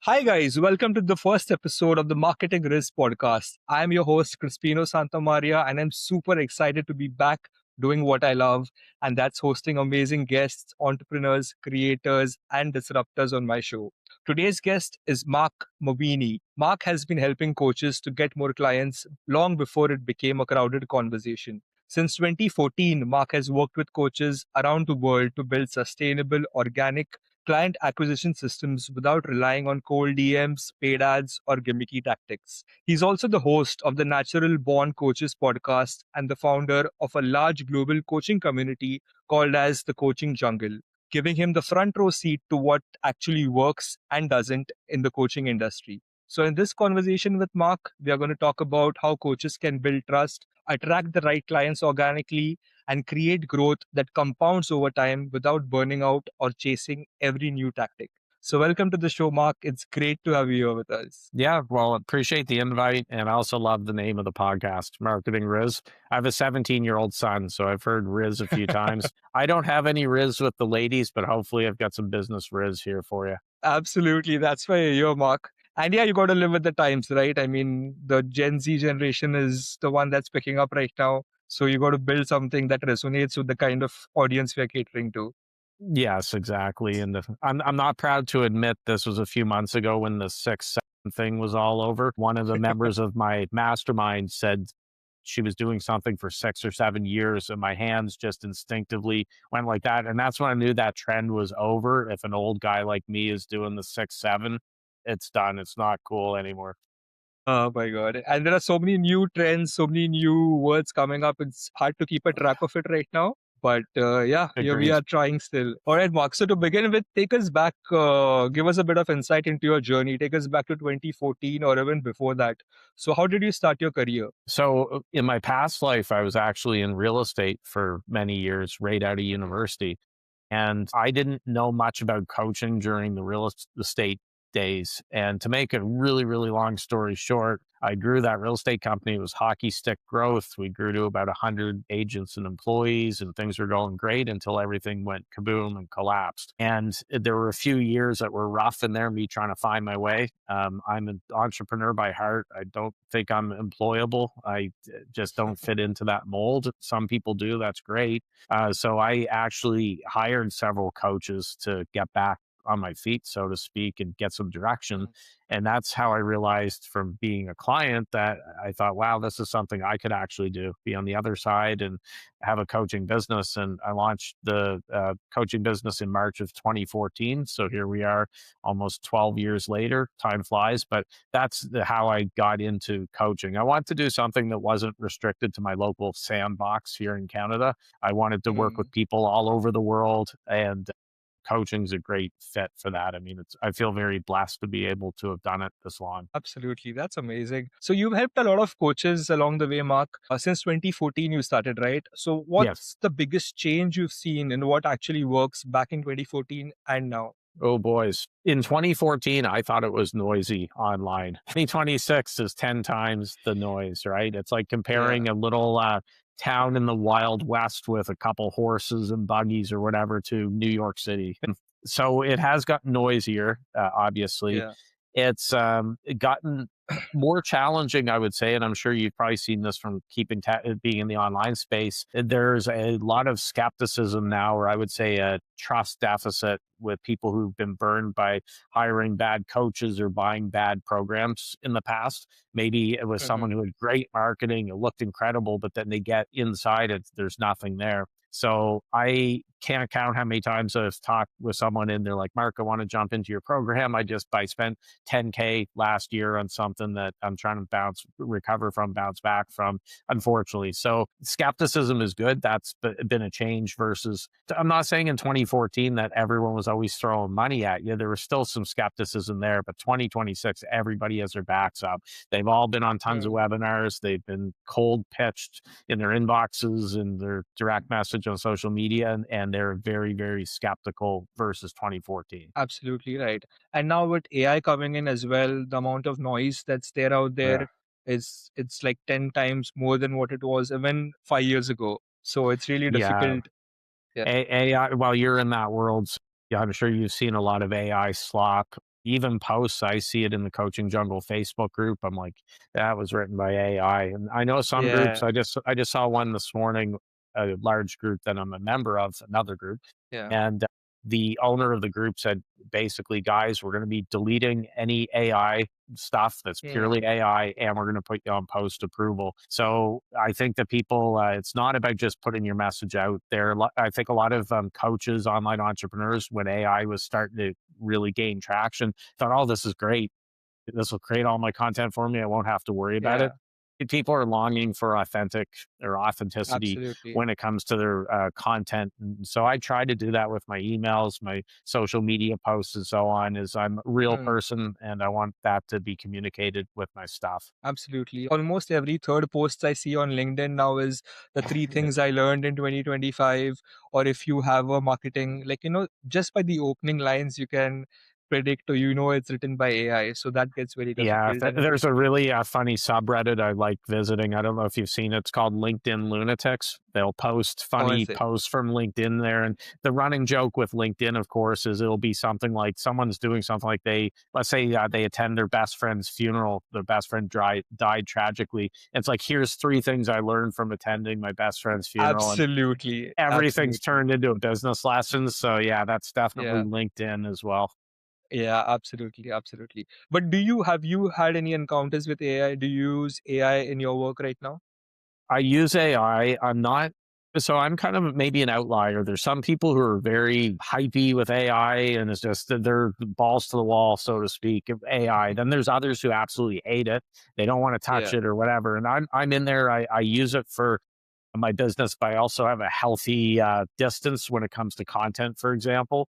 Hi, guys. Welcome to the first episode of the Marketing Rizz podcast. I'm your host, Crispino Santamaria, and I'm super excited to be back doing what I love, and that's hosting amazing guests, entrepreneurs, creators, and disruptors on my show. Today's guest is Marc Mawhinney. Marc has been helping coaches to get more clients long before it became a crowded conversation. Since 2014, Marc has worked with coaches around the world to build sustainable, organic client acquisition systems without relying on cold DMs, paid ads, or gimmicky tactics. He's also the host of the Natural Born Coaches podcast and the founder of a large global coaching community called as the Coaching Jungle, giving him the front row seat to what actually works and doesn't in the coaching industry. So, in this conversation with Marc, we are going to talk about how coaches can build trust, attract the right clients organically, and create growth that compounds over time without burning out or chasing every new tactic. So, welcome to the show, Marc. It's great to have you here with us. Yeah, well, appreciate the invite. And I also love the name of the podcast, Marketing Rizz. I have a 17-year-old son, so I've heard Rizz a few times. I don't have any Rizz with the ladies, but hopefully I've got some business Rizz here for you. Absolutely. That's why you're here, Marc. And yeah, you got to live with the times, right? I mean, the Gen Z generation is the one that's picking up right now. So, you got to build something that resonates with the kind of audience we're catering to. Yes, exactly. And I'm not proud to admit this was a few months ago when the 6-7 thing was all over. One of the members of my mastermind said she was doing something for 6 or 7 years, and my hands just instinctively went like that. And that's when I knew that trend was over. If an old guy like me is doing the 6-7, it's done. It's not cool anymore. Oh my God. And there are so many new trends, so many new words coming up. It's hard to keep a track of it right now. But yeah, here we Agreed. are trying still. All right, Mark. So to begin with, take us back, give us a bit of insight into your journey. Take us back to 2014 or even before that. So how did you start your career? So in my past life, I was actually in real estate for many years, right out of university. And I didn't know much about coaching during the estate days. And to make a really, really long story short, I grew that real estate company. It was hockey stick growth. We grew to about 100 agents and employees, and things were going great until everything went kaboom and collapsed. And there were a few years that were rough in there, me trying to find my way. I'm an entrepreneur by heart. I don't think I'm employable. I just don't fit into that mold. Some people do. That's great. So I actually hired several coaches to get back on my feet, so to speak, and get some direction. And that's how I realized from being a client that I thought, wow, this is something I could actually do, be on the other side and have a coaching business. And I launched the coaching business in March of 2014. So here we are almost 12 years later. Time flies, but that's how I got into coaching. I wanted to do something that wasn't restricted to my local sandbox here in Canada. I wanted to work Hmm. with people all over the world, and coaching's a great fit for that. I mean, I feel very blessed to be able to have done it this long. Absolutely. That's amazing. So you've helped a lot of coaches along the way, Mark. Since 2014, you started, right? So Yes. what's the biggest change you've seen in what actually works back in 2014 and now? Oh, boys. In 2014, I thought it was noisy online. 2026 is 10 times the noise, right? It's like Yeah. comparing a little town in the Wild West with a couple horses and buggies or whatever to New York City. And so it has gotten noisier, obviously. Yeah. It's gotten more challenging, I would say, and I'm sure you've probably seen this from being in the online space. There's a lot of skepticism now, or I would say a trust deficit with people who've been burned by hiring bad coaches or buying bad programs in the past. Maybe it was Hmm. someone who had great marketing, it looked incredible, but then they get inside it, there's nothing there. So I can't count how many times I've talked with someone and they're like, Mark, I want to jump into your program. I spent 10K last year on something that I'm trying to bounce back from, unfortunately. So skepticism is good. That's been a change versus, I'm not saying in 2014 that everyone was always throwing money at you. There was still some skepticism there, but 2026, everybody has their backs up. They've all been on tons of webinars. They've been cold pitched in their inboxes and their direct message on social media, and they're very, very skeptical versus 2014. Absolutely right. And now with AI coming in as well, the amount of noise that's there out Yeah. there is it's like 10 times more than what it was even 5 years ago. So it's really Yeah. difficult. Yeah. AI, while you're in that world, yeah, I'm sure you've seen a lot of AI slop Even posts, I see it in the Coaching Jungle Facebook group. I'm like, that was written by AI. And I know some groups. Yeah, I just saw one this morning, a large group that I'm a member of, another group, yeah, and the owner of the group said basically, guys, we're going to be deleting any AI stuff that's hmm, purely AI, and we're going to put you on post approval. So I think that people, it's not about just putting your message out there. I think a lot of coaches, online entrepreneurs, when AI was starting to really gain traction, thought, oh, this is great. This will create all my content for me. I won't have to worry about it. yeah, People are longing for authenticity absolutely. when it comes to their content. And so I try to do that with my emails, my social media posts, and so on. Is I'm a real Hmm. person, and I want that to be communicated with my stuff. Absolutely. Almost every third post I see on LinkedIn now is the three things I learned in 2025. Or if you have a marketing, like, just by the opening lines, you can predict or it's written by AI. So that gets very Yeah, difficult. And there's a really funny subreddit I like visiting. I don't know if you've seen it. It's called LinkedIn Lunatics. They'll post how funny is it? posts from LinkedIn there. And the running joke with LinkedIn, of course, is it'll be something like someone's doing something like let's say they attend their best friend's funeral. Their best friend died tragically. It's like, here's three things I learned from attending my best friend's funeral. And Absolutely. everything's Absolutely. turned into a business lesson. So, yeah, that's definitely Yeah. LinkedIn as well. Yeah, absolutely. Absolutely. But have you had any encounters with AI? Do you use AI in your work right now? I use AI. I'm not so I'm kind of maybe an outlier. There's some people who are very hypey with AI and it's just they're balls to the wall, so to speak, of AI. Then there's others who absolutely hate it. They don't want to touch Yeah. it or whatever. And I'm in there. I use it for my business, but I also have a healthy distance when it comes to content, for example.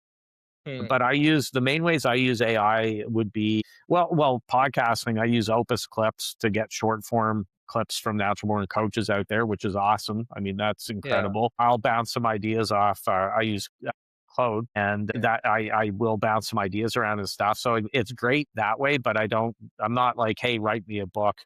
Hmm. But I use the main ways I use AI would be podcasting. I use Opus clips to get short form clips from natural born coaches out there, which is awesome. I mean, that's Yeah. incredible. I'll bounce some ideas off. I use Cloud, and Yeah. that I will bounce some ideas around and stuff. So it's great that way. But I'm not like, hey, write me a book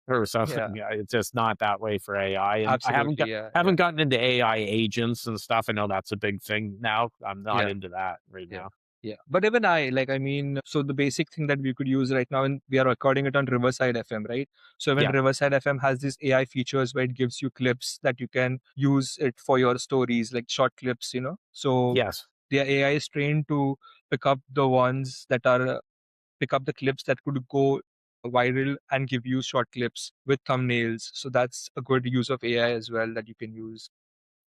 or something. Yeah. Yeah, it's just not that way for AI. And I Absolutely. Yeah. haven't Yeah. gotten into AI agents and stuff. I know that's a big thing now. I'm not Yeah. into that right Yeah. now. Yeah. But even so the basic thing that we could use right now, and we are recording it on Riverside FM, right? So even Yeah. Riverside FM has these AI features where it gives you clips that you can use it for your stories, like short clips. So Yes. the AI is trained to pick up the ones that are pick up the clips that could go viral and give you short clips with thumbnails. So that's a good use of AI as well that you can use.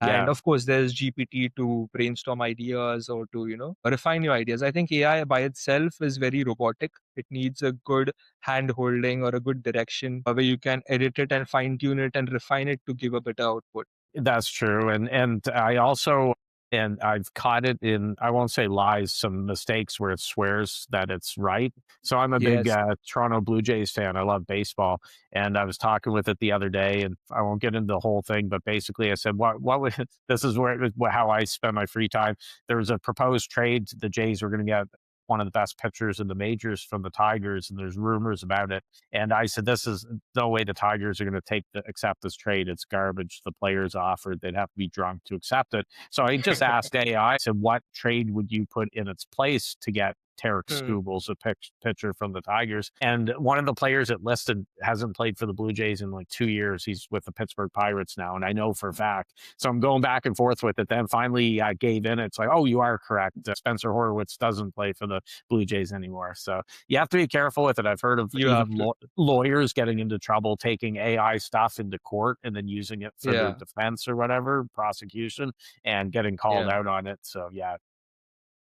And Yeah. of course, there's GPT to brainstorm ideas or to, refine your ideas. I think AI by itself is very robotic. It needs a good hand holding or a good direction where you can edit it and fine tune it and refine it to give a better output. That's true, and I also and I've caught it in, I won't say lies, some mistakes where it swears that it's right. So I'm a big Yes. Toronto Blue Jays fan. I love baseball, and I was talking with it the other day, and I won't get into the whole thing, but basically I said, "What would this is how I spend my free time." There was a proposed trade. The Jays were going to get one of the best pitchers in the majors from the Tigers, and there's rumors about it. And I said, "This is no way the Tigers are going to accept this trade. It's garbage. The players offered, they'd have to be drunk to accept it." So I just asked AI, I said, "What trade would you put in its place to get Tarek Hmm. Skubals, a pitcher from the Tigers?" And one of the players it listed hasn't played for the Blue Jays in like 2 years. He's with the Pittsburgh Pirates now, and I know for a fact. So I'm going back and forth with it. Then finally I gave in. It's like, oh, you are correct. Spencer Horwitz doesn't play for the Blue Jays anymore. So you have to be careful with it. I've heard of You even have to. lawyers getting into trouble taking AI stuff into court and then using it for their Yeah. defense or whatever, prosecution, and getting called Yeah. out on it. So, yeah.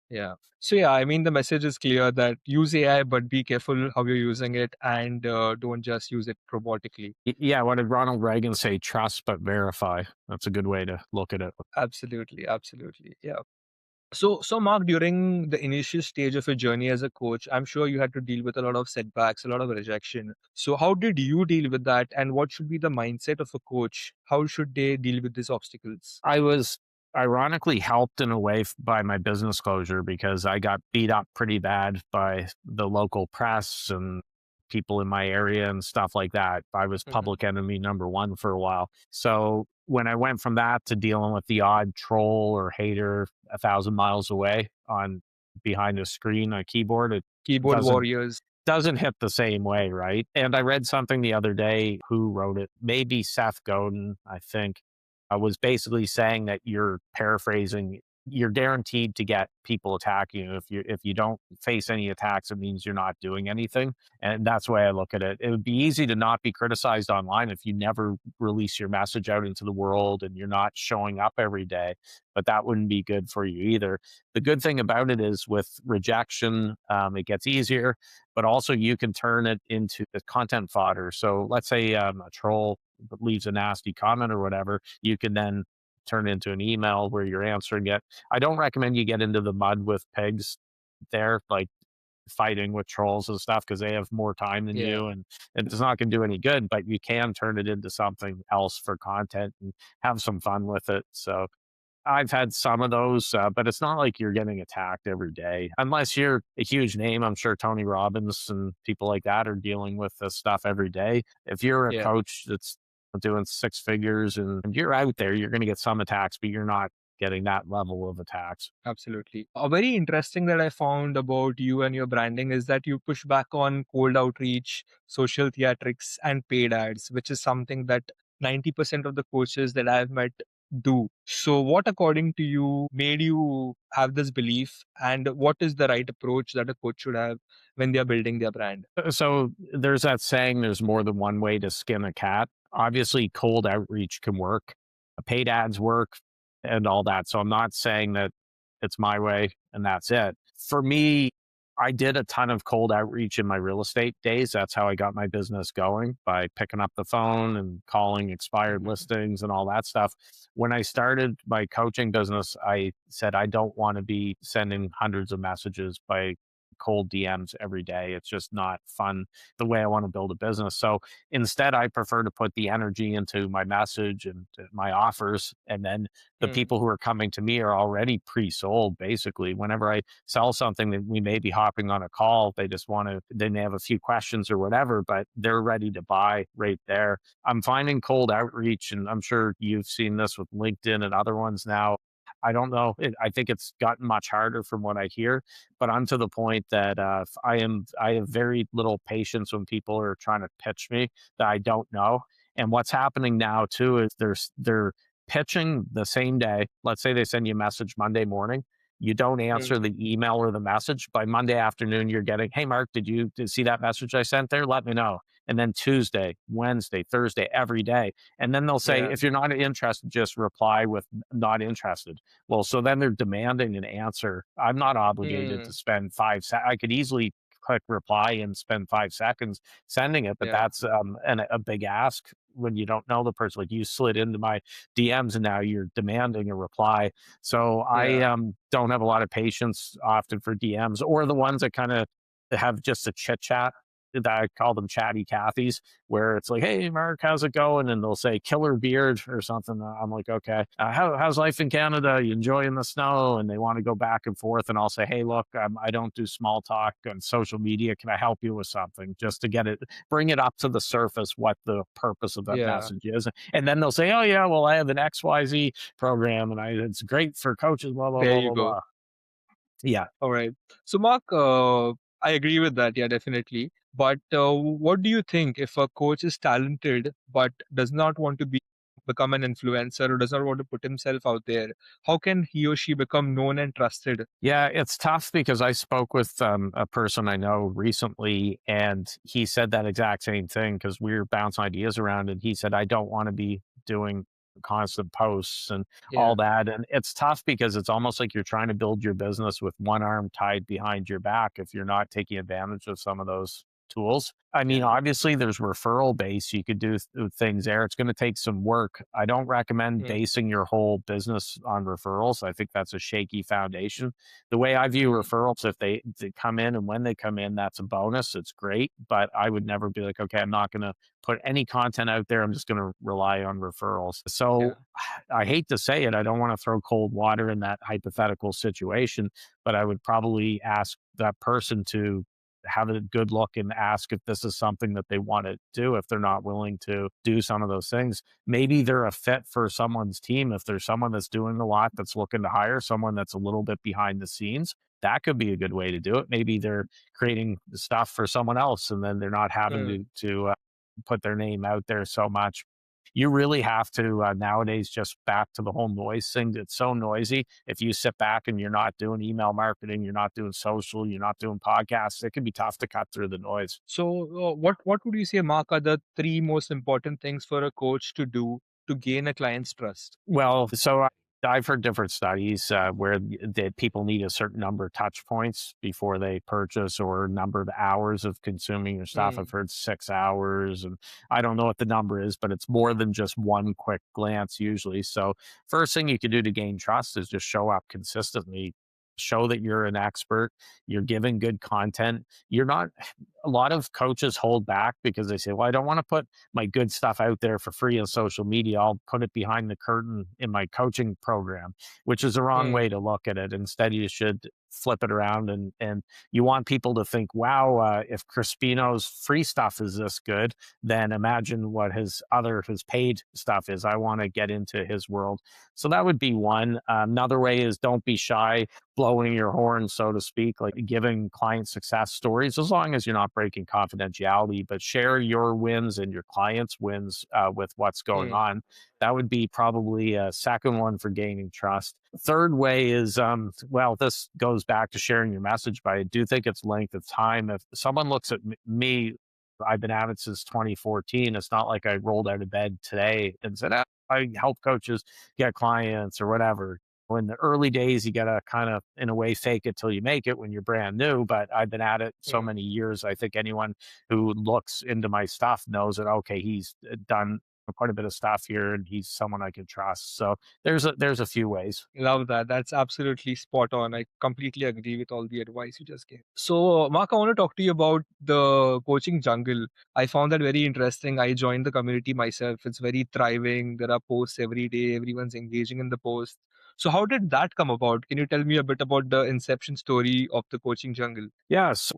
Yeah. So yeah, I mean the message is clear that use AI, but be careful how you're using it, and don't just use it robotically. Yeah. What did Ronald Reagan say? Trust but verify. That's a good way to look at it. Absolutely, absolutely. Yeah. So Mark, during the initial stage of your journey as a coach, I'm sure you had to deal with a lot of setbacks, a lot of rejection. So how did you deal with that, and what should be the mindset of a coach? How should they deal with these obstacles? I was ironically helped in a way by my business closure because I got beat up pretty bad by the local press and people in my area and stuff like that. I was Hmm. public enemy number one for a while. So when I went from that to dealing with the odd troll or hater 1,000 miles away on behind a screen, a keyboard, it Keyboard doesn't warriors. doesn't hit the same way, right? And I read something the other day, who wrote it? Maybe Seth Godin, I think, was basically saying that, you're paraphrasing, you're guaranteed to get people attacking you. If you don't face any attacks, it means you're not doing anything. And that's the way I look at it. It would be easy to not be criticized online if you never release your message out into the world and you're not showing up every day. But that wouldn't be good for you either. The good thing about it is, with rejection, it gets easier, but also you can turn it into the content fodder. So let's say a troll leaves a nasty comment or whatever, you can then turn it into an email where you're answering it. I don't recommend you get into the mud with pigs there, like fighting with trolls and stuff, because they have more time than Yeah. you, and it's not going to do any good, but you can turn it into something else for content and have some fun with it. So I've had some of those, but it's not like you're getting attacked every day unless you're a huge name. I'm sure Tony Robbins and people like that are dealing with this stuff every day. If you're a Yeah. coach that's doing six figures and you're out there, you're going to get some attacks, but you're not getting that level of attacks. Absolutely. A very interesting that I found about you and your branding is that you push back on cold outreach, social theatrics, and paid ads, which is something that 90% of the coaches that I've met do. So, what, according to you, made you have this belief, and what is the right approach that a coach should have when they are building their brand? So there's that saying, there's more than one way to skin a cat. Obviously, cold outreach can work, paid ads work, and all that. So I'm not saying that it's my way and that's it. For me, I did a ton of cold outreach in my real estate days. That's how I got my business going, by picking up the phone and calling expired Mhm. listings and all that stuff. When I started my coaching business, I said, I don't want to be sending hundreds of messages by cold DMs every day. It's just not fun the way I want to build a business. So instead, I prefer to put the energy into my message and my offers. And then the Mm, people who are coming to me are already pre sold, basically. Whenever I sell something, that we may be hopping on a call, they just want to, they may have a few questions or whatever, but they're ready to buy right there. I'm finding cold outreach, and I'm sure you've seen this with LinkedIn and other ones now. I don't know. I think it's gotten much harder from what I hear, but I'm to the point that I have very little patience when people are trying to pitch me that I don't know. And what's happening now too is they're pitching the same day. Let's say they send you a message Monday morning. You don't answer mm, the email or the message. By Monday afternoon, you're getting, hey, Mark, did you see that message I sent there? Let me know. And then Tuesday, Wednesday, Thursday, every day. And then they'll say, yeah. if you're not interested, just reply with not interested. Well, so then they're demanding an answer. I'm not obligated to Mm, spend I could easily click reply and spend 5 seconds sending it, but yeah. that's a big ask when you don't know the person. Like, you slid into my DMs and now you're demanding a reply. So I Yeah. don't have a lot of patience often for DMs, or the ones that kind of have just a chit chat. That I call them chatty Cathys, where it's like, "Hey, Mark, how's it going?" And they'll say "killer beard" or something. I'm like, "Okay, how's life in Canada? You enjoying the snow?" And they want to go back and forth, and I'll say, "Hey, look, I don't do small talk on social media. Can I help you with something?" Just to bring it up to the surface, what the purpose of that Yeah. message is. And then they'll say, "Oh yeah, well, I have an XYZ program, and it's great for coaches." Blah blah There blah you blah go. blah. Yeah, All right. So, Mark, I agree with that. Yeah, definitely. But what do you think if a coach is talented but does not want to become an influencer or does not want to put himself out there? How can he or she become known and trusted? Yeah, it's tough, because I spoke with a person I know recently, and he said that exact same thing, because we were bouncing ideas around, and he said, I don't want to be doing constant posts and all Yeah. that. And it's tough, because it's almost like you're trying to build your business with one arm tied behind your back if you're not taking advantage of some of those tools. I mean, Yeah. obviously, there's referral base. You could do things there. It's going to take some work. I don't recommend Mm, basing your whole business on referrals. I think that's a shaky foundation. The way I view mm, referrals, if they come in, and when they come in, that's a bonus. It's great, but I would never be like, okay, I'm not going to put any content out there. I'm just going to rely on referrals. So yeah. I hate to say it. I don't want to throw cold water in that hypothetical situation, but I would probably ask that person to have a good look and ask if this is something that they want to do. If they're not willing to do some of those things, maybe they're a fit for someone's team. If there's someone that's doing a lot, that's looking to hire someone that's a little bit behind the scenes, that could be a good way to do it. Maybe they're creating the stuff for someone else, and then they're not having Mm. to put their name out there so much. You really have to nowadays, just back to the whole noise thing. It's so noisy. If you sit back and you're not doing email marketing, you're not doing social, you're not doing podcasts, it can be tough to cut through the noise. So, what would you say, Mark, are the three most important things for a coach to do to gain a client's trust? Well, I've heard different studies where that people need a certain number of touch points before they purchase, or number of hours of consuming your stuff. I've Mm. heard 6 hours, and I don't know what the number is, but it's more than just one quick glance usually. So, first thing you can do to gain trust is just show up consistently. Show that you're an expert. You're giving good content. You're not. A lot of coaches hold back because they say, "Well, I don't want to put my good stuff out there for free on social media. I'll put it behind the curtain in my coaching program," which is the wrong Mm. way to look at it. Instead, you should flip it around, and you want people to think, "Wow, if Crispino's free stuff is this good, then imagine what his paid stuff is. I want to get into his world." So that would be one. Another way is, don't be shy blowing your horn, so to speak, like giving client success stories, as long as you're not breaking confidentiality, but share your wins and your clients' wins with what's going Mm. on. That would be probably a second one for gaining trust. Third way is, well, this goes back to sharing your message, but I do think it's length of time. If someone looks at me, I've been at it since 2014. It's not like I rolled out of bed today and said, I help coaches get clients or whatever. In the early days, you got to kind of, in a way, fake it till you make it when you're brand new. But I've been at it so Mm. many years. I think anyone who looks into my stuff knows that, okay, he's done quite a bit of stuff here, and he's someone I can trust. So there's a few ways. Love that. That's absolutely spot on. I completely agree with all the advice you just gave. So, Mark, I want to talk to you about the coaching jungle. I found that very interesting. I joined the community myself. It's very thriving. There are posts every day. Everyone's engaging in the posts. So, how did that come about? Can you tell me a bit about the inception story of the coaching jungle? Yes,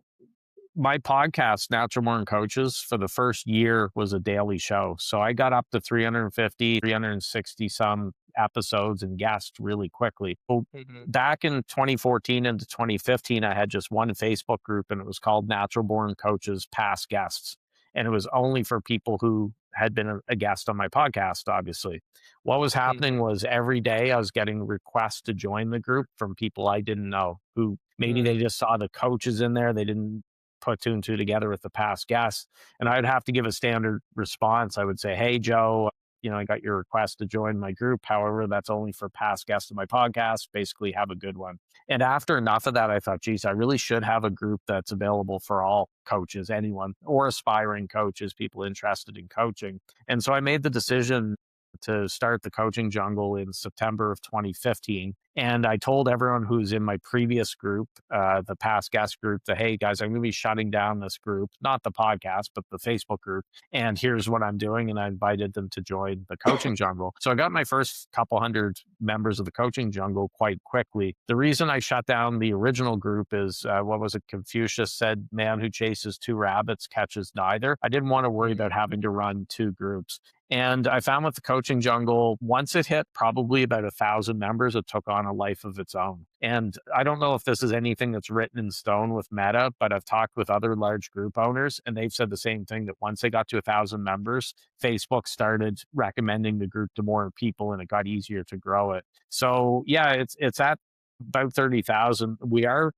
my podcast, Natural Born Coaches, for the first year was a daily show. So I got up to 350, 360 some episodes and guests really quickly. So Hmm. back in 2014 into 2015, I had just one Facebook group, and it was called Natural Born Coaches Past Guests. And it was only for people who had been a guest on my podcast, obviously. What was happening Hmm. was, every day I was getting requests to join the group from people I didn't know, who maybe they Hmm. just saw the coaches in there. They didn't put two and two together with the past guests. And I'd have to give a standard response. I would say, "Hey, Joe, I got your request to join my group. However, that's only for past guests of my podcast. Basically, have a good one." And after enough of that, I thought, geez, I really should have a group that's available for all coaches, anyone, or aspiring coaches, people interested in coaching. And so I made the decision to start the coaching jungle in September of 2015. And I told everyone who's in my previous group, the past guest group, that, hey guys, I'm going to be shutting down this group, not the podcast, but the Facebook group. And here's what I'm doing. And I invited them to join the coaching jungle. So I got my first couple hundred members of the coaching jungle quite quickly. The reason I shut down the original group is, what was it? Confucius said, "Man who chases two rabbits catches neither." I didn't want to worry about having to run two groups. And I found with the coaching jungle, once it hit probably about 1,000 members, it took on a life of its own. And I don't know if this is anything that's written in stone with Meta, but I've talked with other large group owners, and they've said the same thing, that once they got to 1,000 members, Facebook started recommending the group to more people, and it got easier to grow it. So yeah, it's at about 30,000. We are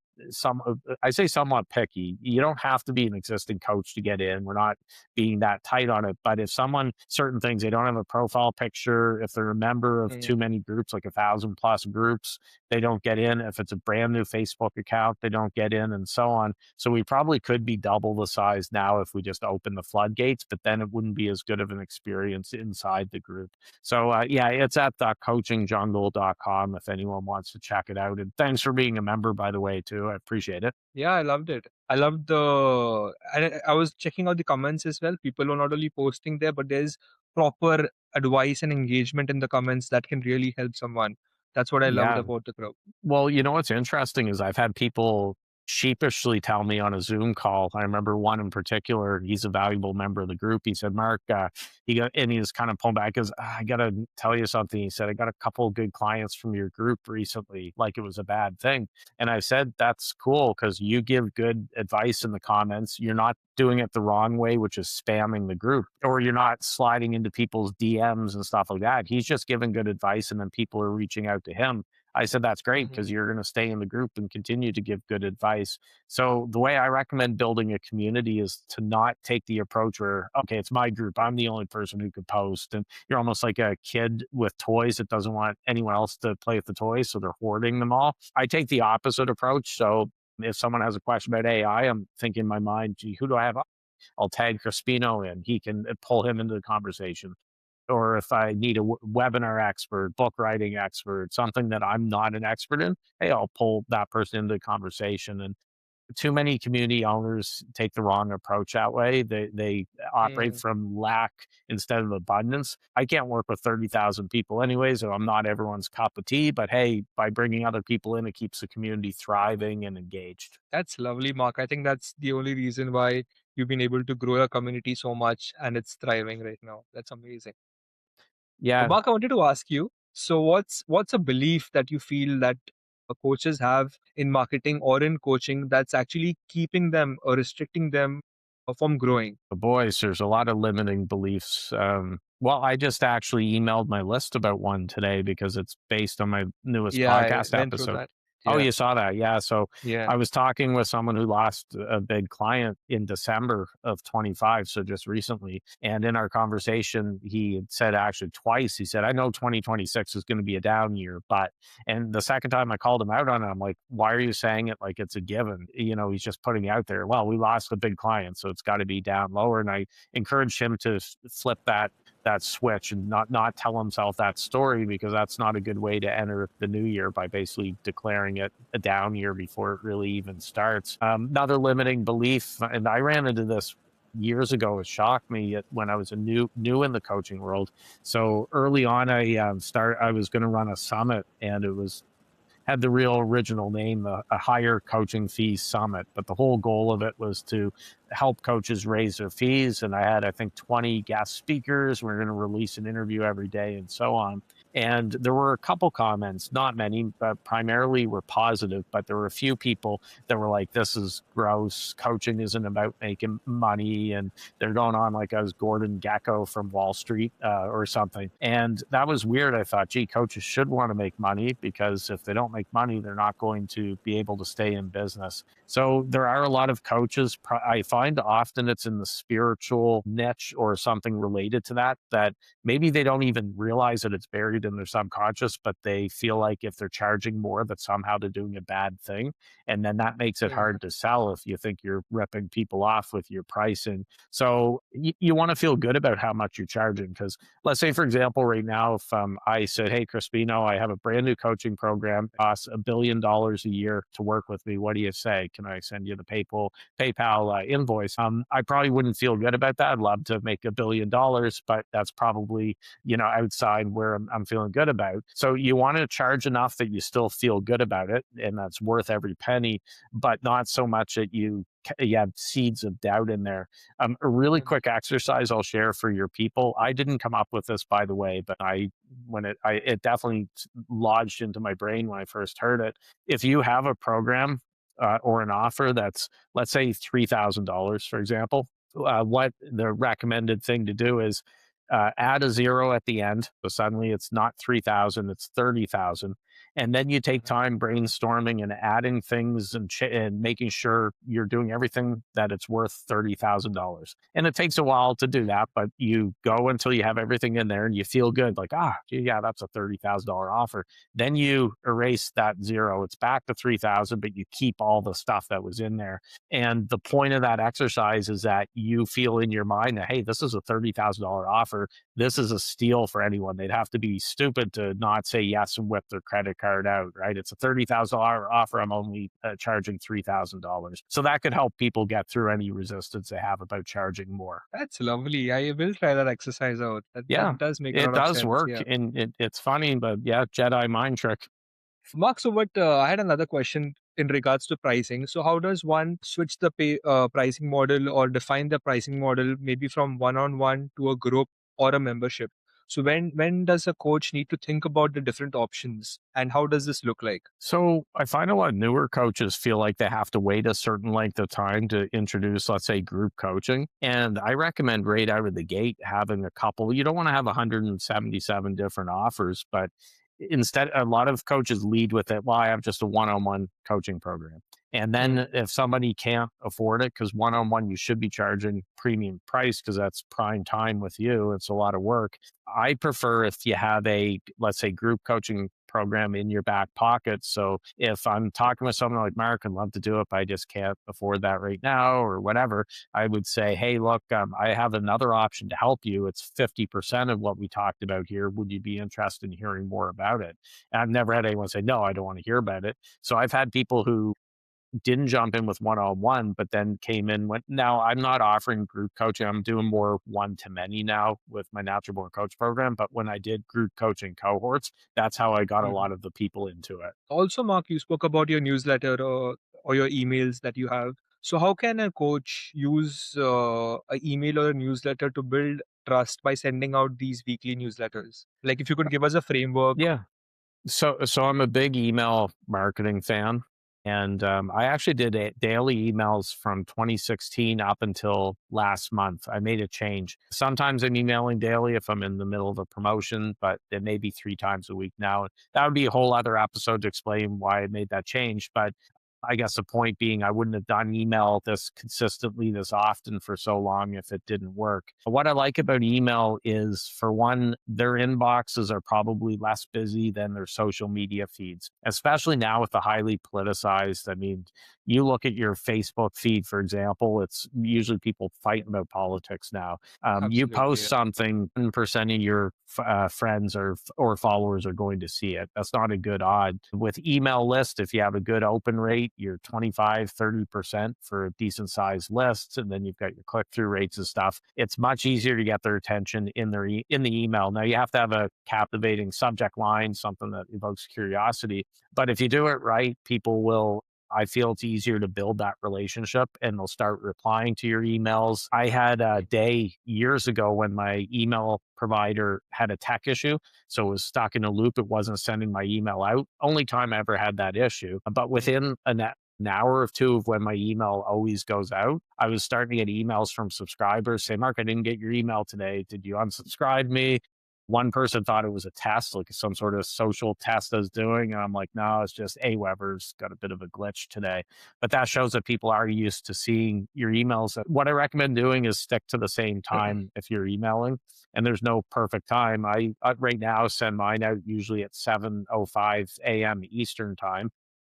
I say somewhat picky. You don't have to be an existing coach to get in. We're not being that tight on it. But if someone, certain things, they don't have a profile picture, if they're a member of too Hmm. many groups, like 1,000+ groups, they don't get in. If it's a brand new Facebook account, they don't get in, and so on. So we probably could be double the size now if we just open the floodgates, but then it wouldn't be as good of an experience inside the group. So yeah, it's at coachingjungle.com if anyone wants to check it out. And thanks for being a member, by the way, too. I appreciate it. Yeah, I loved it. I loved the. I was checking out the comments as well. People were not only posting there, but there's proper advice and engagement in the comments that can really help someone. That's what I loved Yeah. about the group. Well, what's interesting is, I've had people sheepishly tell me on a Zoom call. I remember one in particular. He's a valuable member of the group. He said, "Mark," he was kind of pulling back. Because I got to tell you something. He said, "I got a couple of good clients from your group recently, like it was a bad thing." And I said, "That's cool because you give good advice in the comments. You're not doing it the wrong way, which is spamming the group, or you're not sliding into people's DMs and stuff like that. He's just giving good advice, and then people are reaching out to him." I said, "That's great because Mhm. you're going to stay in the group and continue to give good advice." So, the way I recommend building a community is to not take the approach where, okay, it's my group. I'm the only person who could post. And you're almost like a kid with toys that doesn't want anyone else to play with the toys. So they're hoarding them all. I take the opposite approach. So, if someone has a question about AI, I'm thinking in my mind, gee, who do I have? I'll tag Crispino in. He can pull him into the conversation. Or if I need a webinar expert, book writing expert, something that I'm not an expert in, hey, I'll pull that person into the conversation. And too many community owners take the wrong approach that way. They operate Mm. from lack instead of abundance. I can't work with 30,000 people anyways, so I'm not everyone's cup of tea. But hey, by bringing other people in, it keeps the community thriving and engaged. That's lovely, Mark. I think that's the only reason why you've been able to grow your community so much and it's thriving right now. That's amazing. Yeah, Mark, I wanted to ask you, so what's a belief that you feel that coaches have in marketing or in coaching that's actually keeping them or restricting them from growing? boys, there's a lot of limiting beliefs. Well, I just actually emailed my list about one today because it's based on my newest Yeah, I podcast went through episode. that. Oh, Yeah, you saw that? Yeah. So yeah. I was talking with someone who lost a big client in December of 25. So just recently. And in our conversation, he had said actually twice, he said, "I know 2026 is going to be a down year, but," and the second time I called him out on it, I'm like, "Why are you saying it like it's a given?" He's just putting it out there. Well, we lost a big client, so it's got to be down lower. And I encouraged him to flip that switch and not tell himself that story, because that's not a good way to enter the new year, by basically declaring it a down year before it really even starts. Another limiting belief, and I ran into this years ago, it shocked me when I was a new in the coaching world. So early on, I was going to run a summit, and it was had the real original name, a higher coaching fees summit. But the whole goal of it was to help coaches raise their fees. And I had, I think, 20 guest speakers. We're going to release an interview every day and so on. And there were a couple comments, not many, but primarily were positive. But there were a few people that were like, "This is gross. Coaching isn't about making money." And they're going on like I was Gordon Gekko from Wall Street or something. And that was weird. I thought, gee, coaches should want to make money, because if they don't make money, they're not going to be able to stay in business. So there are a lot of coaches. I find often it's in the spiritual niche or something related to that maybe they don't even realize that it's buried in their subconscious, but they feel like if they're charging more, that somehow they're doing a bad thing. And then that makes it Mm. hard to sell if you think you're ripping people off with your pricing. So you want to feel good about how much you're charging, because let's say, for example, right now, if I said, "Hey, Crispino, I have a brand new coaching program, costs $1 billion a year to work with me. What do you say? Can I send you the PayPal invoice?" I probably wouldn't feel good about that. I'd love to make $1 billion, but that's probably outside where I'm feeling good about. So you want to charge enough that you still feel good about it, and that's worth every penny, but not so much that you have seeds of doubt in there. A really Mhm. quick exercise I'll share for your people. I didn't come up with this, by the way, but it definitely lodged into my brain when I first heard it. If you have a program or an offer that's, let's say, $3,000, for example, what the recommended thing to do is add a zero at the end. So suddenly it's not 3,000, it's 30,000. And then you take Mhm. time brainstorming and adding things and making sure you're doing everything that it's worth $30,000. And it takes a while to do that, but you go until you have everything in there and you feel good, like, gee, yeah, that's a $30,000 offer. Then you erase that zero. It's back to 3,000, but you keep all the stuff that was in there. And the point of that exercise is that you feel in your mind that, hey, this is a $30,000 offer. This is a steal for anyone. They'd have to be stupid to not say yes and whip their credit card out, right? It's a $30,000 offer. I'm only charging $3,000. So that could help people get through any resistance they have about charging more. That's lovely. I will try that exercise out. Yeah, That does make a it lot of does sense. work. Yeah. And it's funny, but yeah, Jedi mind trick. Mark, so what I had another question in regards to pricing. So how does one switch the pricing model or define the pricing model maybe from one-on-one to a group or a membership? So when does a coach need to think about the different options and how does this look like? So I find a lot of newer coaches feel like they have to wait a certain length of time to introduce, let's say, group coaching. And I recommend right out of the gate having a couple. You don't want to have 177 different offers, but instead, a lot of coaches lead with it. Well, I have just a one on one coaching program. And Hmm. then if somebody can't afford it, because one on one, you should be charging premium price because that's prime time with you. It's a lot of work. I prefer if you have a, let's say, group coaching program in your back pocket. So if I'm talking with someone like Mark, I'd love to do it, but I just can't afford that right now or whatever, I would say, hey, look, I have another option to help you. It's 50% of what we talked about here. Would you be interested in hearing more about it? And I've never had anyone say, no, I don't want to hear about it. So I've had people who didn't jump in with one-on-one, but then came in when now I'm not offering group coaching. I'm doing more one-to-many now with my Natural Born Coach program. But when I did group coaching cohorts, that's how I got a lot of the people into it. Also, Mark, you spoke about your newsletter or your emails that you have. So, how can a coach use an email or a newsletter to build trust by sending out these weekly newsletters? Like, if you could give us a framework. Yeah. So I'm a big email marketing fan, and I actually did daily emails from 2016 up until last month. I made a change. Sometimes I'm emailing daily if I'm in the middle of a promotion, but it may be 3 times a week now. That would be a whole other episode to explain why I made that change. But I guess the point being, I wouldn't have done email this consistently, this often for so long if it didn't work. What I like about email is, for one, their inboxes are probably less busy than their social media feeds, especially now with the highly politicized. I mean, you look at your Facebook feed, for example, it's usually people fighting about politics now. You Absolutely. post Yeah. something, 10% of your friends or followers are going to see it. That's not a good odd. With email list, if you have a good open rate, you're 25, 30% for a decent sized list, and then you've got your click through rates and stuff. It's much easier to get their attention in in the email. Now you have to have a captivating subject line, something that evokes curiosity. But if you do it right, people will, I feel it's easier to build that relationship and they'll start replying to your emails. I had a day years ago when my email provider had a tech issue. So it was stuck in a loop. It wasn't sending my email out. Only time I ever had that issue. But Mm. within an hour or two of when my email always goes out, I was starting to get emails from subscribers saying, Mark, I didn't get your email today. Did you unsubscribe me? One person thought it was a test, like some sort of social test I was doing. And I'm like, no, it's just Aweber's got a bit of a glitch today. But that shows that people are used to seeing your emails. What I recommend doing is stick to the same time if you're emailing. And there's no perfect time. I right now send mine out usually at 7:05 a.m. Eastern time.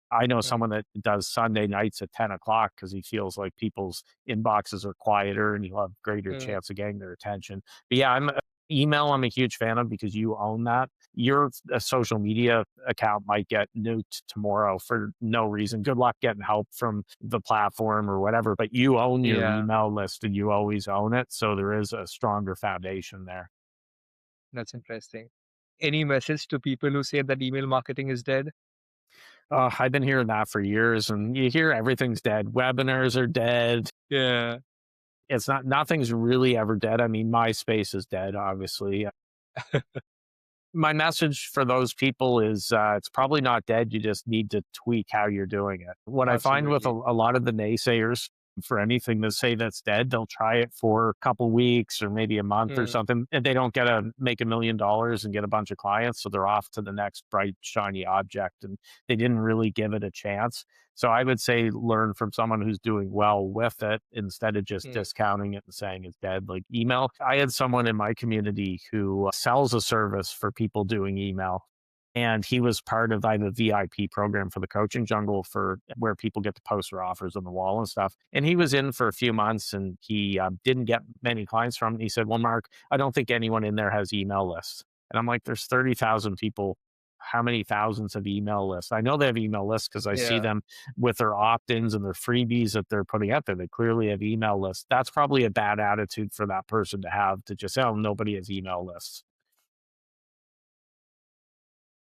I know Mm. someone that does Sunday nights at 10 o'clock because he feels like people's inboxes are quieter and he'll have greater Mm. chance of getting their attention. But yeah, email. I'm a huge fan of because you own that. Your social media account might get nuked tomorrow for no reason. Good luck getting help from the platform or whatever, but you own your Yeah, email list and you always own it. So there is a stronger foundation there. that's interesting. Any message to people who say that email marketing is dead? I've been hearing that for years, and you hear everything's dead. Webinars are dead. Yeah. It's not, nothing's really ever dead. I mean, MySpace is dead, obviously. My message for those people is it's probably not dead. You just need to tweak how you're doing it. What I find with Absolutely. a lot of the naysayers for anything to say that's dead, they'll try it for a couple weeks or maybe a month or Mm. something, and they don't get to make $1 million and get a bunch of clients. So they're off to the next bright, shiny object, and they didn't really give it a chance. So I would say learn from someone who's doing well with it instead of just Mm. discounting it and saying it's dead. Like email, I had someone in my community who sells a service for people doing email. And he was part of, I have a VIP program for the coaching jungle for where people get to post their offers on the wall and stuff. And he was in for a few months and he didn't get many clients from it. He said, well, Mark, I don't think anyone in there has email lists. And I'm like, there's 30,000 people. How many thousands have email lists? I know they have email lists because I see Yeah. them with their opt-ins and their freebies that they're putting out there. They clearly have email lists. That's probably a bad attitude for that person to have, to just say, oh, nobody has email lists.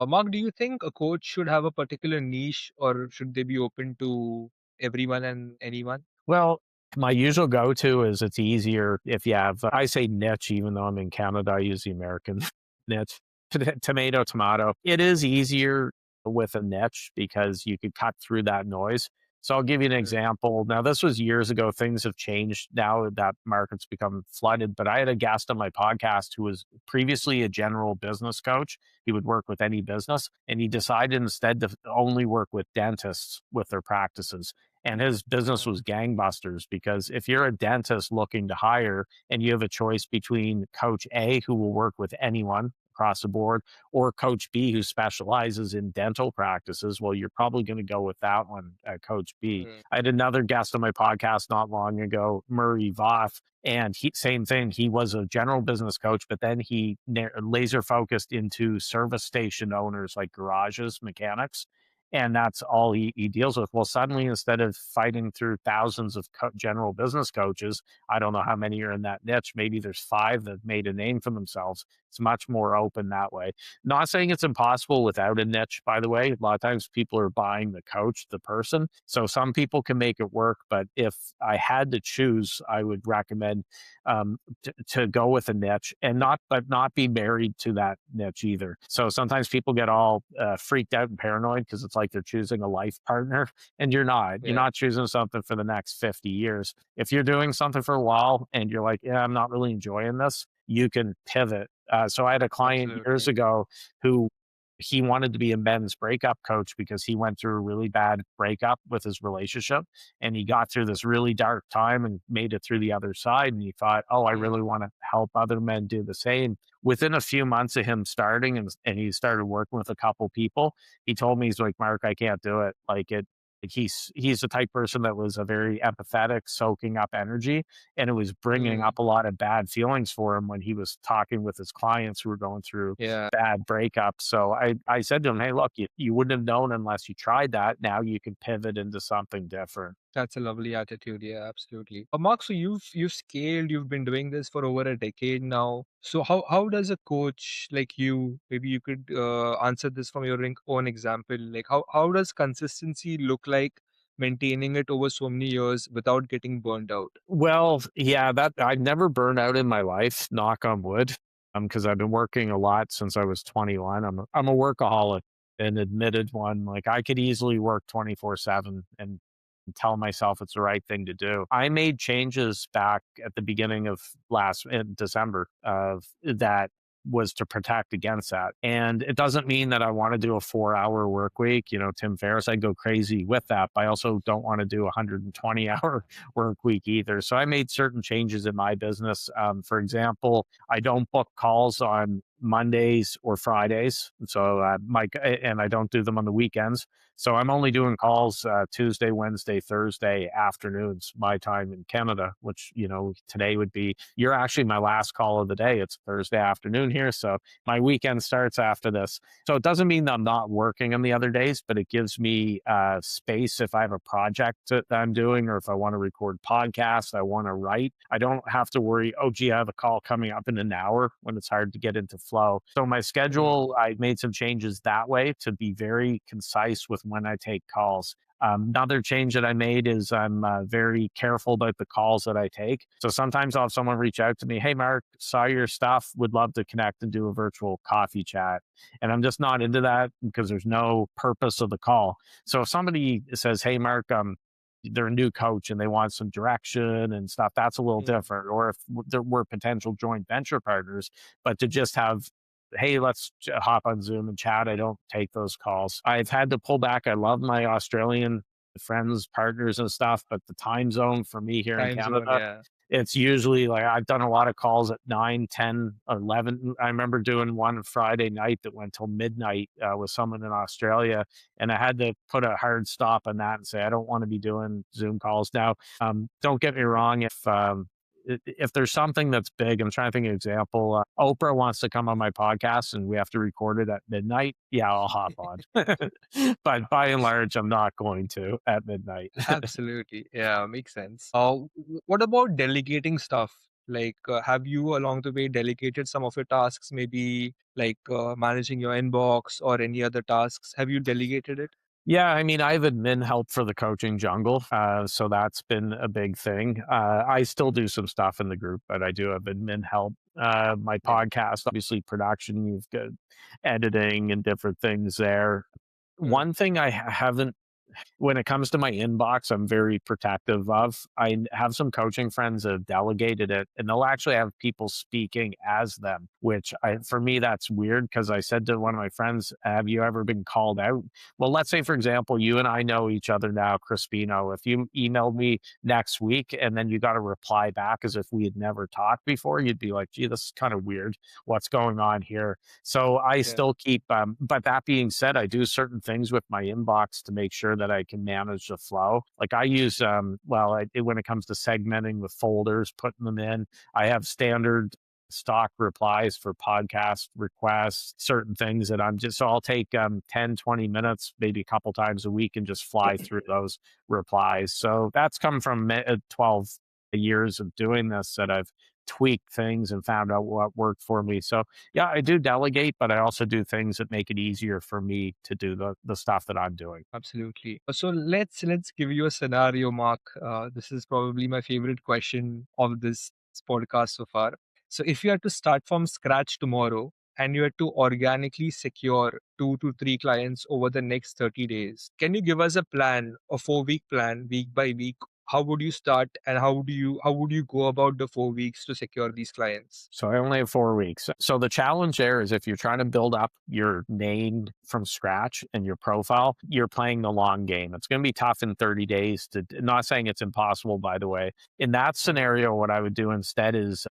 Mark, do you think a coach should have a particular niche or should they be open to everyone and anyone? Well, my usual go-to is it's easier if you have I say niche, even though I'm in Canada, I use the American niche. Tomato, tomato. It is easier with a niche because you could cut through that noise. So I'll give you an Mm, example. Now, this was years ago. Things have changed now that market's become flooded. But I had a guest on my podcast who was previously a general business coach. He would work with any business, and he decided instead to only work with dentists with their practices, and his business mm, was gangbusters because if you're a dentist looking to hire and you have a choice between coach A, who will work with anyone across the board, or coach B, who specializes in dental practices, well, you're probably going to go with that one, coach B. mm, I had another guest on my podcast not long ago, Murray Voth, and same thing. He was a general business coach, but then he laser focused into service station owners like garages, mechanics, and that's all he deals with. Well, suddenly, instead of fighting through thousands of general business coaches, I don't know how many are in that niche. Maybe there's five that made a name for themselves. It's much more open that way. Not saying it's impossible without a niche, by the way. A lot of times people are buying the coach, the person. So some people can make it work. But if I had to choose, I would recommend to go with a niche and not be married to that niche either. So sometimes people get all freaked out and paranoid because it's like they're choosing a life partner, and you're not. You're yeah, not choosing something for the next 50 years. If you're doing something for a while and you're like, yeah, I'm not really enjoying this, you can pivot. So I had a client years absolutely. ago who he wanted to be a men's breakup coach because he went through a really bad breakup with his relationship, and he got through this really dark time and made it through the other side, and he thought, oh, I Mm, really want to help other men do the same. Within a few months of him starting, and he started working with a couple people, he told me, he's like, Mark, I can't do it. He's the type person that was a very empathetic, soaking up energy, and it was bringing mm, up a lot of bad feelings for him when he was talking with his clients who were going through yeah. bad breakup. So I said to him, hey, look, you wouldn't have known unless you tried that. Now you can pivot into something different. That's a lovely attitude. Yeah, absolutely. Mark, so you've scaled, you've been doing this for over a decade now. So how does a coach like you, maybe you could answer this from your own example, like how does consistency look like maintaining it over so many years without getting burned out? Well, yeah, that I've never burned out in my life, knock on wood, because I've been working a lot since I was 21. I'm a workaholic, an admitted one. Like I could easily work 24/7 and tell myself it's the right thing to do. I made changes back at the beginning of last in December of that was to protect against that. And it doesn't mean that I want to do a 4-hour work week. You know, Tim Ferriss, I'd go crazy with that. But I also don't want to do a 120-hour work week either. So I made certain changes in my business. For example, I don't book calls on Mondays or Fridays. So and I don't do them on the weekends. So I'm only doing calls Tuesday, Wednesday, Thursday afternoons, my time in Canada, which, today would be, you're actually my last call of the day. It's Thursday afternoon here. So my weekend starts after this. So it doesn't mean that I'm not working on the other days, but it gives me space if I have a project that I'm doing, or if I want to record podcasts, I want to write. I don't have to worry, oh, gee, I have a call coming up in an hour when it's hard to get into flow. So my Mm, schedule, I made some changes that way to be very concise with when I take calls. Another change that I made is I'm very careful about the calls that I take. So sometimes I'll have someone reach out to me, hey, Mark, saw your stuff, would love to connect and do a virtual coffee chat. And I'm just not into that because there's no purpose of the call. So if somebody says, hey, Mark, they're a new coach and they want some direction and stuff, that's a little mm, different. Or if there were potential joint venture partners, but to just have, hey, let's hop on Zoom and chat, I don't take those calls. I've had to pull back. I love my Australian friends, partners, and stuff, but the time zone for me here in time zone, Canada, yeah. it's usually like I've done a lot of calls at 9, 10, 11. I remember doing one Friday night that went till midnight with someone in Australia, and I had to put a hard stop on that and say, I don't want to be doing Zoom calls now. Don't get me wrong. If there's something that's big, I'm trying to think of an example. Oprah wants to come on my podcast and we have to record it at midnight. Yeah, I'll hop on. But by and large, I'm not going to at midnight. Absolutely. Yeah, makes sense. What about delegating stuff? Like, have you along the way delegated some of your tasks, maybe like managing your inbox or any other tasks? Have you delegated it? Yeah, I mean, I have admin help for the coaching jungle, so that's been a big thing. I still do some stuff in the group, but I do have admin help. My Yeah. podcast, obviously, production, you've got editing and different things there. Hmm. One thing I haven't when it comes to my inbox, I'm very protective of. Have some coaching friends that have delegated it, and they'll actually have people speaking as them, which for me, that's weird because I said to one of my friends, have you ever been called out? Well, let's say, for example, you and I know each other now, Crispino. If you emailed me next week and then you got a reply back as if we had never talked before, you'd be like, gee, this is kind of weird. What's going on here? So I Yeah. still keep, but that being said, I do certain things with my inbox to make sure that I can manage the flow. Like I use, when it comes to segmenting the folders, putting them in, I have standard stock replies for podcast requests, certain things that so I'll take 10, 20 minutes, maybe a couple times a week and just fly through those replies. So that's come from 12 years of doing this that I've tweaked things and found out what worked for me. So yeah, I do delegate, but I also do things that make it easier for me to do the stuff that I'm doing. Absolutely. So let's give you a scenario, Mark. This is probably my favorite question of this podcast so far. So if you had to start from scratch tomorrow and you had to organically secure 2 to 3 clients over the next 30 days, can you give us a plan, a 4 week plan, week by week? How would you start and how would you go about the 4 weeks to secure these clients? So I only have 4 weeks. So the challenge there is if you're trying to build up your name from scratch and your profile, you're playing the long game. It's going to be tough in 30 days not saying it's impossible, by the way. In that Mhm. scenario, what I would do instead is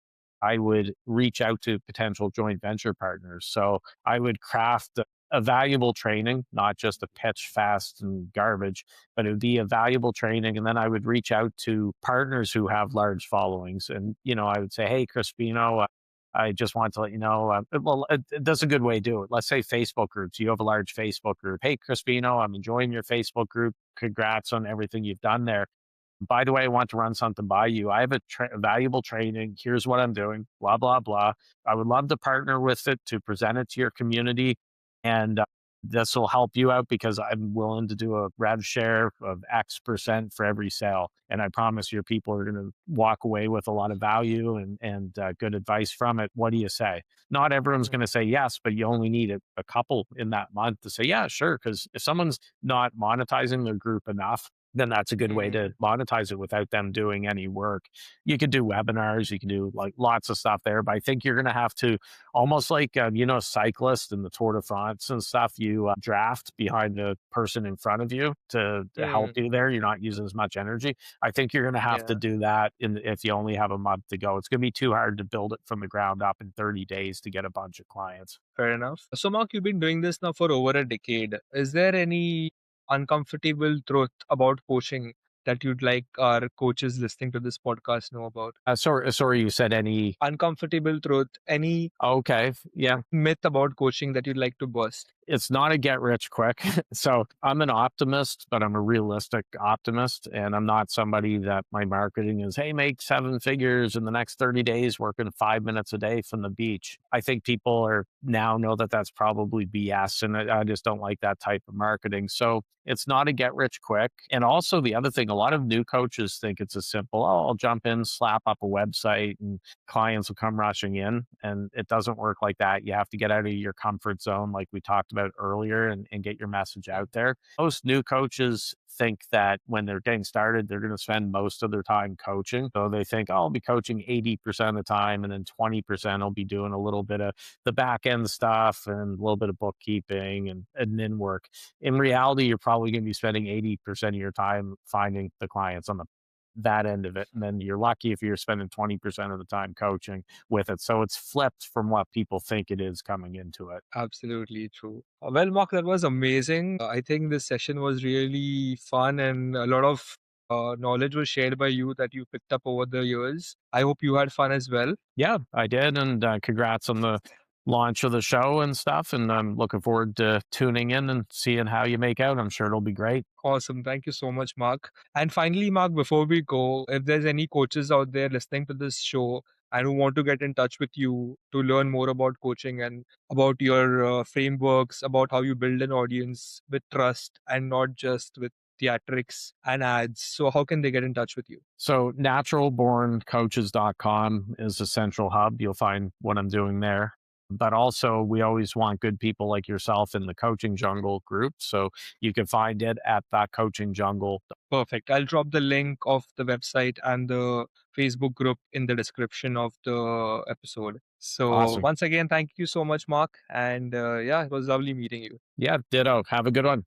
I would reach out to potential joint venture partners. So I would craft a valuable training, not just a pitch fast and garbage, but it would be a valuable training. And then I would reach out to partners who have large followings. And, I would say, hey, Crispino, I just want to let you know, that's a good way to do it. Let's say Facebook groups. You have a large Facebook group. Hey, Crispino, I'm enjoying your Facebook group. Congrats on everything you've done there. By the way, I want to run something by you. I have a valuable training. Here's what I'm doing, blah, blah, blah. I would love to partner with it to present it to your community. And this will help you out because I'm willing to do a rev share of X% for every sale. And I promise your people are going to walk away with a lot of value and good advice from it. What do you say? Not everyone's going to say yes, but you only need a couple in that month to say, yeah, sure. Because if someone's not monetizing their group enough, then that's a good way to Mhm. monetize it without them doing any work. You could do webinars, you can do like lots of stuff there, but I think you're going to have to almost like, cyclists in the Tour de France and stuff, you draft behind the person in front of you to help Mhm. you there. You're not using as much energy. I think you're going to have to Yeah. do that if you only have a month to go. It's going to be too hard to build it from the ground up in 30 days to get a bunch of clients. Fair enough. So, Mark, you've been doing this now for over a decade. Is there any uncomfortable truth about coaching that you'd like our coaches listening to this podcast know about? Sorry, you said any. Uncomfortable truth, any Okay. Yeah. myth about coaching that you'd like to bust? It's not a get rich quick. So I'm an optimist, but I'm a realistic optimist. And I'm not somebody that my marketing is, hey, make 7 figures in the next 30 days, working 5 minutes a day from the beach. I think people are now know that that's probably BS. And I just don't like that type of marketing. So it's not a get rich quick. And also the other thing, a lot of new coaches think it's as simple, oh, I'll jump in, slap up a website and clients will come rushing in. And it doesn't work like that. You have to get out of your comfort zone, like we talked about earlier, and get your message out there. Most new coaches think that when they're getting started, they're going to spend most of their time coaching. So they think, oh, I'll be coaching 80% of the time, and then 20% I'll be doing a little bit of the back end stuff and a little bit of bookkeeping and admin work. In reality, you're probably going to be spending 80% of your time finding the clients on that end of it. And then you're lucky if you're spending 20% of the time coaching with it. So it's flipped from what people think it is coming into it. Absolutely true. Well, Mark, that was amazing. I think this session was really fun and a lot of knowledge was shared by you that you picked up over the years. I hope you had fun as well. Yeah, I did. And congrats on the launch of the show and stuff. And I'm looking forward to tuning in and seeing how you make out. I'm sure it'll be great. Awesome. Thank you so much, Mark. And finally, Mark, before we go, if there's any coaches out there listening to this show and who want to get in touch with you to learn more about coaching and about your frameworks, about how you build an audience with trust and not just with theatrics and ads, so how can they get in touch with you? So naturalborncoaches.com is the central hub. You'll find what I'm doing there. But also, we always want good people like yourself in the Coaching Jungle group. So you can find it at that Coaching Jungle. Perfect. I'll drop the link of the website and the Facebook group in the description of the episode. So, Awesome. once again, thank you so much, Mark. And yeah, it was lovely meeting you. Yeah, ditto. Have a good one.